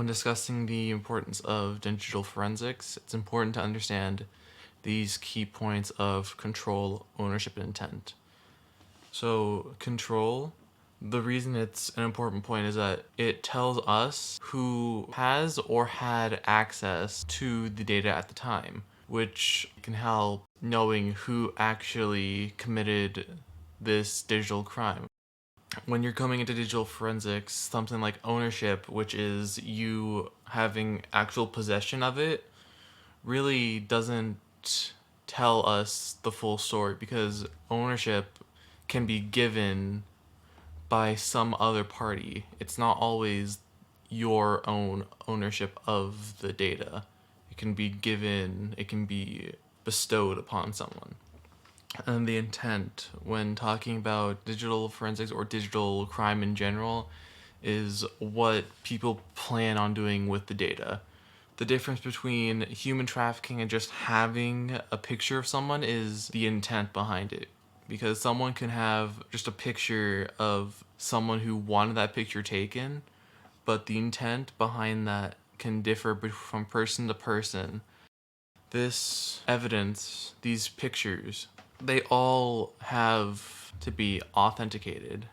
When discussing the importance of digital forensics, it's important to understand these key points of control, ownership, and intent. So, control, the reason it's an important point is that it tells us who has or had access to the data at the time, which can help knowing who actually committed this digital crime. When you're coming into digital forensics, something like ownership, which is you having actual possession of it, really doesn't tell us the full story, because ownership can be given by some other party. It's not always your own ownership of the data. It can be given, it can be bestowed upon someone. And the intent when talking about digital forensics or digital crime in general is what people plan on doing with the data. The difference between human trafficking and just having a picture of someone is the intent behind it. Because someone can have just a picture of someone who wanted that picture taken, but the intent behind that can differ from person to person. This evidence, these pictures, they all have to be authenticated.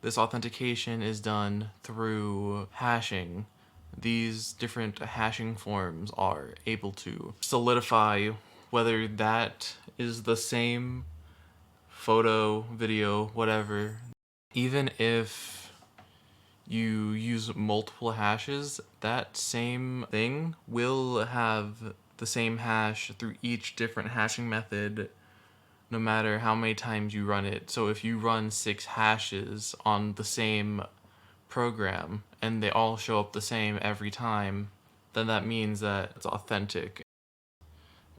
This authentication is done through hashing. These different hashing forms are able to solidify whether that is the same photo, video, whatever. Even if you use multiple hashes, that same thing will have the same hash through each different hashing method, no matter how many times you run it. So if you run 6 hashes on the same program and they all show up the same every time, then that means that it's authentic.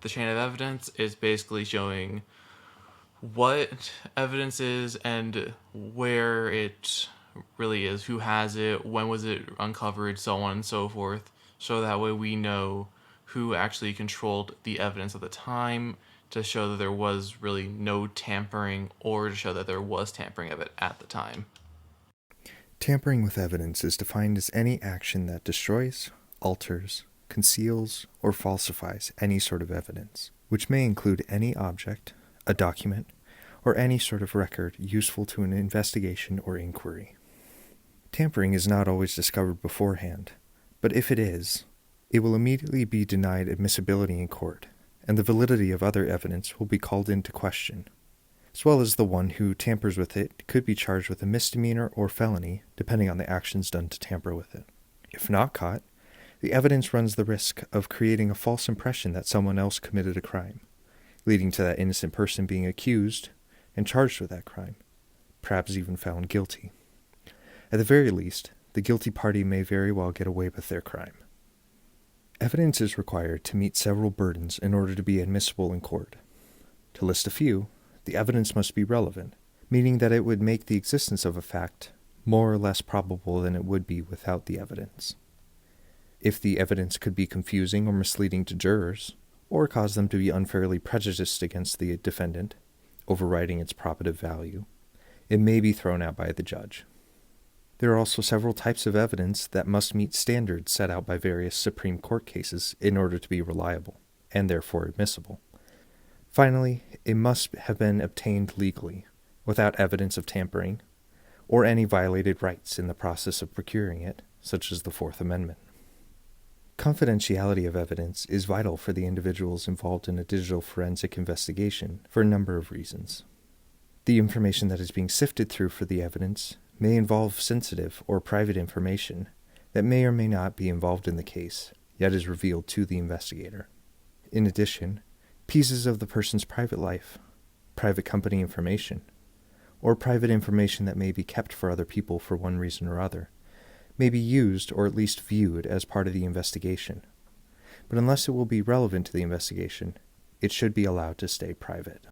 The chain of evidence is basically showing what evidence is and where it really is, who has it, when was it uncovered, so on and so forth, so that way we know who actually controlled the evidence at the time, to show that there was really no tampering, or to show that there was tampering of it at the time. Tampering with evidence is defined as any action that destroys, alters, conceals, or falsifies any sort of evidence, which may include any object, a document, or any sort of record useful to an investigation or inquiry. Tampering is not always discovered beforehand, but if it is, it will immediately be denied admissibility in court, and the validity of other evidence will be called into question, as well as the one who tampers with it could be charged with a misdemeanor or felony, depending on the actions done to tamper with it. If not caught, the evidence runs the risk of creating a false impression that someone else committed a crime, leading to that innocent person being accused and charged with that crime, perhaps even found guilty. At the very least, the guilty party may very well get away with their crime. Evidence is required to meet several burdens in order to be admissible in court. To list a few, the evidence must be relevant, meaning that it would make the existence of a fact more or less probable than it would be without the evidence. If the evidence could be confusing or misleading to jurors, or cause them to be unfairly prejudiced against the defendant, overriding its probative value, it may be thrown out by the judge. There are also several types of evidence that must meet standards set out by various Supreme Court cases in order to be reliable, and therefore admissible. Finally, it must have been obtained legally, without evidence of tampering, or any violated rights in the process of procuring it, such as the Fourth Amendment. Confidentiality of evidence is vital for the individuals involved in a digital forensic investigation for a number of reasons. The information that is being sifted through for the evidence may involve sensitive or private information that may or may not be involved in the case, yet is revealed to the investigator. In addition, pieces of the person's private life, private company information, or private information that may be kept for other people for one reason or other, may be used or at least viewed as part of the investigation. But unless it will be relevant to the investigation, it should be allowed to stay private.